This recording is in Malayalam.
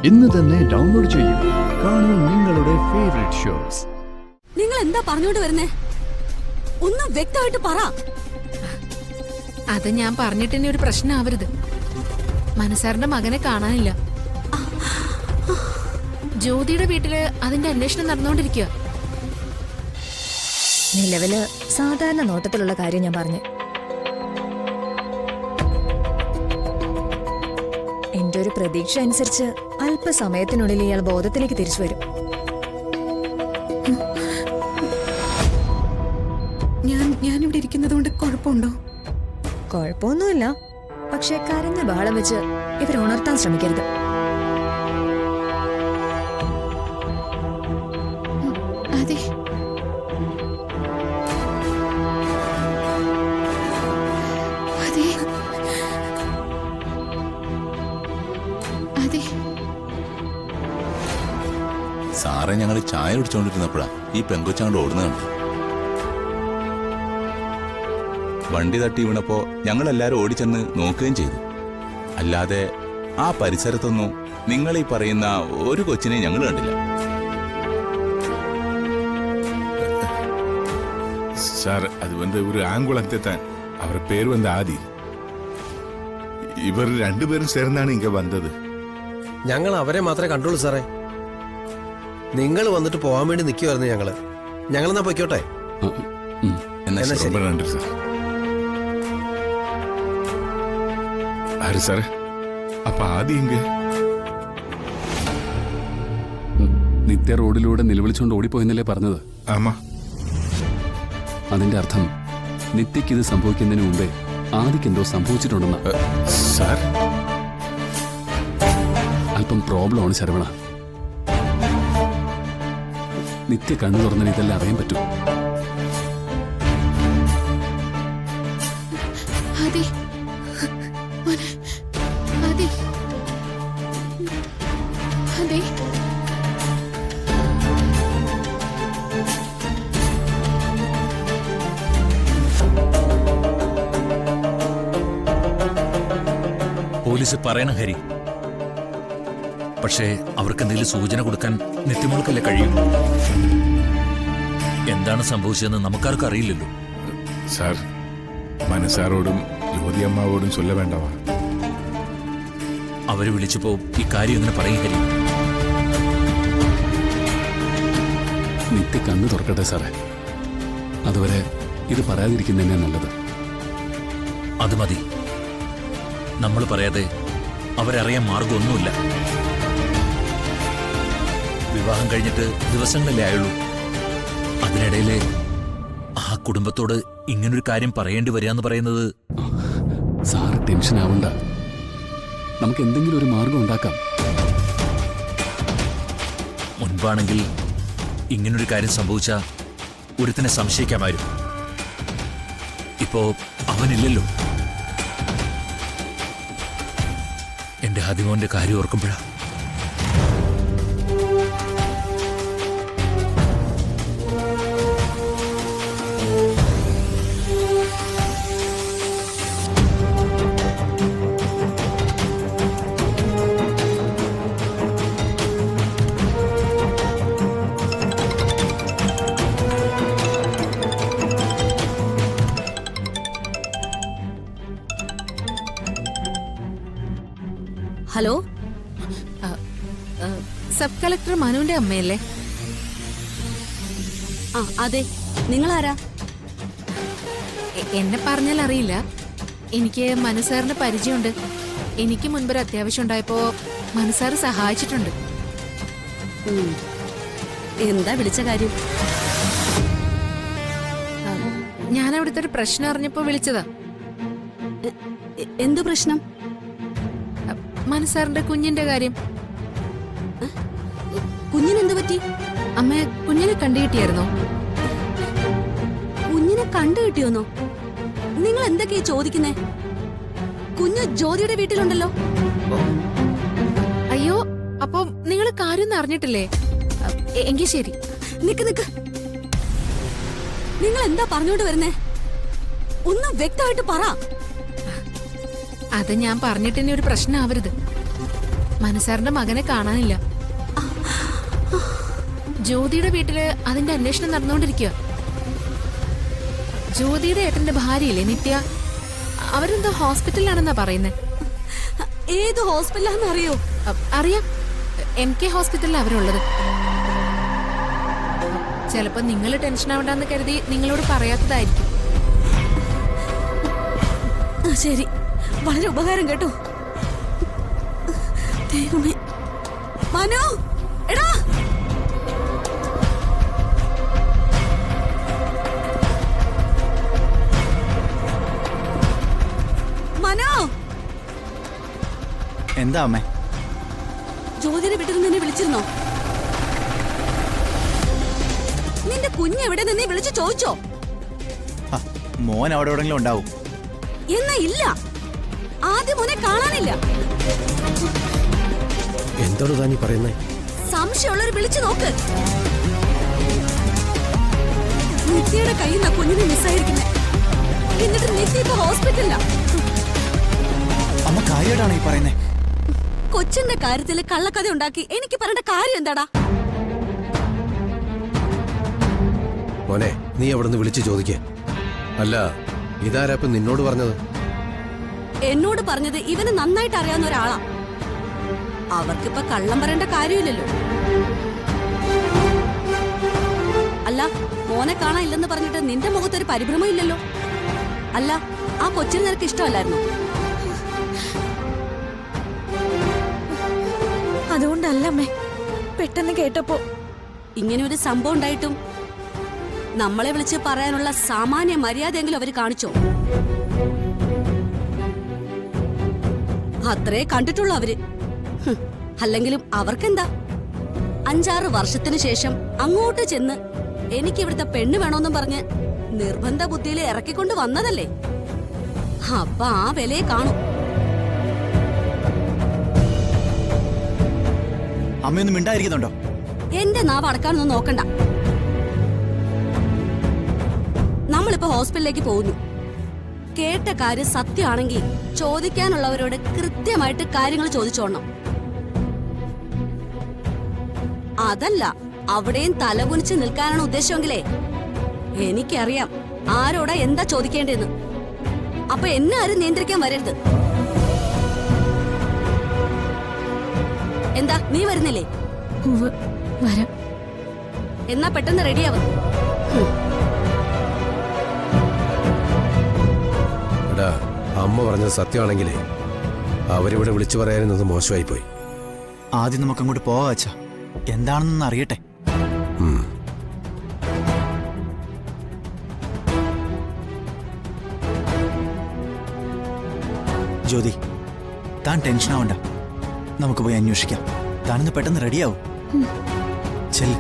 ഇന്ന് തന്നെ ഡൗൺലോഡ് ചെയ്യൂ. കാണൂ നിങ്ങളുടെ ഫേവറേറ്റ് ഷോസ്. നിങ്ങൾ എന്താ പറഞ്ഞോണ്ട് വരുന്നേ? ഒന്ന് വ്യക്തമായിട്ട് പറ. അത് ഞാൻ പറഞ്ഞിട്ട് ഇനി ഒരു പ്രശ്നമാവരുത്. മനസാറിന്റെ മകനെ കാണാനില്ല. ജ്യോതിയുടെ വീട്ടില് അതിന്റെ അന്വേഷണം നടന്നുകൊണ്ടിരിക്കുക. നിലവില് സാധാരണ നോട്ടത്തിലുള്ള കാര്യം ഞാൻ പറഞ്ഞു. എന്റെ ഒരു പ്രതീക്ഷ അനുസരിച്ച് അല്പസമയത്തിനുള്ളിൽ ഇയാൾ ബോധത്തിലേക്ക് തിരിച്ചു വരും. ഞാനിവിടെ ഇരിക്കുന്നത് കൊണ്ട് കുഴപ്പമുണ്ടോ? കുഴപ്പമൊന്നുമില്ല. പക്ഷെ കരഞ്ഞ ബഹളം വെച്ച് ഇവർ ഉണർത്താൻ ശ്രമിക്കരുത്. അതെ, അതെ, അതെ. സാറെ ഞങ്ങൾ ചായ കുടിച്ചോണ്ടിരുന്നപ്പോഴാ ഈ പെങ്കൊച്ചങ്ങോട്ട് ഓടുന്നുണ്ട്. വണ്ടി തട്ടി വീണപ്പോ ഞങ്ങളെല്ലാരും ഓടിച്ചെന്ന് നോക്കുകയും ചെയ്തു. അല്ലാതെ ആ പരിസരത്തൊന്നും നിങ്ങൾ ഈ പറയുന്ന ഒരു കൊച്ചിനെ ഞങ്ങൾ കണ്ടില്ല. சார், அது ஒரு ஆம்புலன்ஸ் தான். அவர் பேர் ஆதி. ഇവർ രണ്ടുപേരും ചേർന്നാണ് ഇങ്ങ വന്നത്. ഞങ്ങൾ അവരെ മാത്രമേ കണ്ടുള്ളൂ സാറേ. നിങ്ങൾ വന്നിട്ട് പോകാൻ വേണ്ടി നിൽക്കുമായിരുന്നു ഞങ്ങളെന്നാ പൊയ്ക്കോട്ടെ. എന്നാ ശരി. ரொம்ப நன்றி சார். ആര് സാറേ? അപ്പൊ ആദി ഇങ്ങ നിത്യ റോഡിലൂടെ നിലവിളിച്ചുകൊണ്ട് ഓടിപ്പോയെന്നല്ലേ പറഞ്ഞത്? ആമാ. അതിന്റെ അർത്ഥം നിത്യക്ക് ഇത് സംഭവിക്കുന്നതിന് മുമ്പേ ആദിക്ക് എന്തോ സംഭവിച്ചിട്ടുണ്ടെന്ന്. സാർ, അല്പം പ്രോബ്ലമാണ് ശരവണ. നിത്യ കണ്ണു തുറന്നാൽ ഇതെല്ലാം അറിയാൻ പറ്റും. അതെ, അതെ, അതെ. പോലീസ് പറയണം ഹരി. പക്ഷേ അവർക്ക് എന്തെങ്കിലും സൂചന കൊടുക്കാൻ നിത്യമോൾക്കല്ലേ കഴിയും. എന്താണ് സംഭവിച്ചതെന്ന് നമുക്കാർക്കും അറിയില്ലല്ലോ. സാർ, മനസാറോടും ജ്യോതി അമ്മാവോടും ചൊല്ല വേണ്ടവാ. അവര് വിളിച്ചപ്പോ ഈ കാര്യം ഇങ്ങനെ പറയും ഹരി. നിത്യ കണ്ണു തുറക്കട്ടെ സാറേ. അതുവരെ ഇത് പറയാതിരിക്കുന്നതന്നെ നല്ലത്. അത് മതി. നമ്മൾ പറയാതെ അവരറിയാൻ മാർഗമൊന്നുമില്ല. വിവാഹം കഴിഞ്ഞിട്ട് ദിവസങ്ങളല്ലേ ആയുള്ളൂ. അതിനിടയില് ആ കുടുംബത്തോട് ഇങ്ങനൊരു കാര്യം പറയേണ്ടി വരിക എന്ന് പറയുന്നത്. സാറ് ടെൻഷൻ ആവണ്ട. നമുക്ക് എന്തെങ്കിലും ഒരു മാർഗം ഉണ്ടാക്കാം. മുൻപാണെങ്കിൽ ഇങ്ങനൊരു കാര്യം സംഭവിച്ച ഒരുത്തിനെ സംശയിക്കാമായിരുന്നു. ഇപ്പോ അവനില്ലല്ലോ. എന്റെ ഹദിമോന്റെ കാര്യം ഓർക്കുമ്പോഴാ. ഹലോ, സബ് കളക്ടർ മനുവിന്റെ അമ്മയല്ലേ? ആ അതെ. നിങ്ങളാരാ? എന്നെ പറഞ്ഞാൽ അറിയില്ല. എനിക്ക് മനുസാറിന്റെ പരിചയമുണ്ട്. എനിക്ക് മുൻപൊരു അത്യാവശ്യം ഉണ്ടായപ്പോ മനുസാറ് സഹായിച്ചിട്ടുണ്ട്. എന്താ വിളിച്ച കാര്യം? ഞാൻ അവിടുത്തെ ഒരു പ്രശ്നം അറിഞ്ഞപ്പോ വിളിച്ചതാ. എന്തു പ്രശ്നം? മനുസാറിന്റെ കുഞ്ഞിന്റെ കാര്യം. കുഞ്ഞിനെന്ത് പറ്റി? അമ്മ കുഞ്ഞിനെ കണ്ടുകിട്ടിയായിരുന്നോ? കുഞ്ഞിനെ കണ്ടുകിട്ടിയോന്നോ? നിങ്ങൾ എന്തൊക്കെയാ ചോദിക്കുന്നേ? കുഞ്ഞ് ജ്യോതിയുടെ വീട്ടിലുണ്ടല്ലോ. അയ്യോ, അപ്പൊ നിങ്ങൾ കാര്യം അറിഞ്ഞിട്ടില്ലേ? എങ്കിൽ ശരി. നിക്ക്. നിങ്ങൾ എന്താ പറഞ്ഞോണ്ട് വരുന്നേ? ഒന്ന് വ്യക്തമായിട്ട് പറ. അത് ഞാൻ പറഞ്ഞിട്ട് ഇനി ഒരു പ്രശ്നമാവരുത്. മനസാറിന്റെ മകനെ കാണാനില്ല. ജ്യോതിയുടെ വീട്ടില് അതിന്റെ അന്വേഷണം നടന്നുകൊണ്ടിരിക്കുക. ജ്യോതിയുടെ ഏട്ടന്റെ ഭാര്യയില്ലേ നിത്യ, അവരെന്തോ ഹോസ്പിറ്റലിലാണെന്നാ പറയുന്നേ. ഏത് ഹോസ്പിറ്റലാന്ന് അറിയോ? അറിയാം, MK ഹോസ്പിറ്റലിൽ അവരുള്ളത്. ചിലപ്പോ നിങ്ങൾ ടെൻഷൻ ആവണ്ടെന്ന് കരുതി നിങ്ങളോട് പറയാത്തതായിരിക്കും. ശരി, വളരെ ഉപകാരം കേട്ടോ. ദൈവമേ, മനു എടാ, മനു. എന്താ അമ്മേ? ജ്യോതിയുടെ വീട്ടിൽ നിന്ന് നിന്നെ വിളിച്ചിരുന്നോ? നിന്റെ കുഞ്ഞ് എവിടെ നിന്ന് വിളിച്ചു ചോദിച്ചോ? മോൻ അവിടെ എവിടെങ്കിലും ഉണ്ടാവും. എന്നാ ഇല്ല, ആദ്യം മോനെ കാണാനില്ല. എന്താണ് താനീ പറയുന്നേ? സംശയമുള്ളവർ വിളിച്ചു നോക്ക്. നിത്യയുടെ കയ്യിൽ നിന്നാ കുഞ്ഞിനെ മിസ്സായിരിക്കുന്നേ. എന്നിട്ട് നിത്യ ഇപ്പൊ ഹോസ്പിറ്റലിലാ. അമ്മ കാര്യമായിട്ടാണ് ഈ പറയുന്നേ? കൊച്ചിന്റെ കാര്യത്തിൽ കള്ളക്കഥ ഉണ്ടാക്കി എനിക്ക് പറയേണ്ട കാര്യം എന്താടാ? മോനെ, നീ അവിടുന്ന് വിളിച്ചു ചോദിക്കേ. അല്ല, ഇതാരാപ്പ നിന്നോട് പറഞ്ഞത്? എന്നോട് പറഞ്ഞത് ഇവന് നന്നായിട്ട് അറിയാവുന്ന ഒരാളാ. അവർക്കിപ്പോ കള്ളം പറയേണ്ട കാര്യമില്ലല്ലോ. അല്ല, മോനെ കാണാനില്ലെന്ന് പറഞ്ഞിട്ട് നിന്റെ മുഖത്തൊരു പരിഭ്രമം ഇല്ലല്ലോ. അല്ല, ആ കൊച്ചിന് നിനക്ക് ഇഷ്ടമല്ലായിരുന്നു? അതുകൊണ്ടല്ലമ്മേ, പെട്ടെന്ന് കേട്ടപ്പോ. ഇങ്ങനെ ഒരു സംഭവം ഉണ്ടായിട്ടും നമ്മളെ വിളിച്ച് പറയാനുള്ള സാമാന്യ മര്യാദയെങ്കിലും അവര് കാണിച്ചോ? അത്രേ കണ്ടിട്ടുള്ളൂ അവര്. അല്ലെങ്കിലും അവർക്കെന്താ, 5-6 വർഷത്തിന് ശേഷം അങ്ങോട്ട് ചെന്ന് എനിക്ക് ഇവിടുത്തെ പെണ്ണ് വേണോന്നും പറഞ്ഞ് നിർബന്ധ ബുദ്ധിയിൽ ഇറക്കിക്കൊണ്ട് വന്നതല്ലേ. അപ്പൊ ആ വിലയെ കാണും. അമ്മയൊന്നും മിണ്ടായിരിക്കുന്നുണ്ടോ? എന്റെ നാവ് അടക്കാനൊന്നും നോക്കണ്ട. നമ്മളിപ്പോ ഹോസ്പിറ്റലിലേക്ക് പോകുന്നു. കേട്ട കാര്യം സത്യമാണെങ്കിൽ ചോദിക്കാനുള്ളവരോട് കൃത്യമായിട്ട് കാര്യങ്ങൾ ചോദിച്ചോണം. അതല്ല അവിടെയും തലകുനിച്ച് നിൽക്കാനാണ് ഉദ്ദേശമെങ്കിലേ എനിക്കറിയാം ആരോടാ എന്താ ചോദിക്കേണ്ടതെന്ന്. അപ്പൊ എന്നെ ആരും നിയന്ത്രിക്കാൻ വരരുത്. എന്താ, നീ വരുന്നില്ലേ? വരാം. എന്നാ പെട്ടെന്ന് റെഡിയാവും. എടാ, അമ്മ പറഞ്ഞത് സത്യമാണെങ്കിലേ അവരിവിടെ വിളിച്ചു പറയാനെന്നത് മോശമായി പോയി. ആദ്യം നമുക്ക് അങ്ങോട്ട് പോകാം അച്ഛാ, എന്താണെന്നൊന്ന് അറിയട്ടെ. ജ്യോതി, താൻ ടെൻഷൻ ആവണ്ട, നമുക്ക് പോയി അന്വേഷിക്കാം. താനൊന്ന് പെട്ടെന്ന് റെഡിയാവും. ചെല്ല്.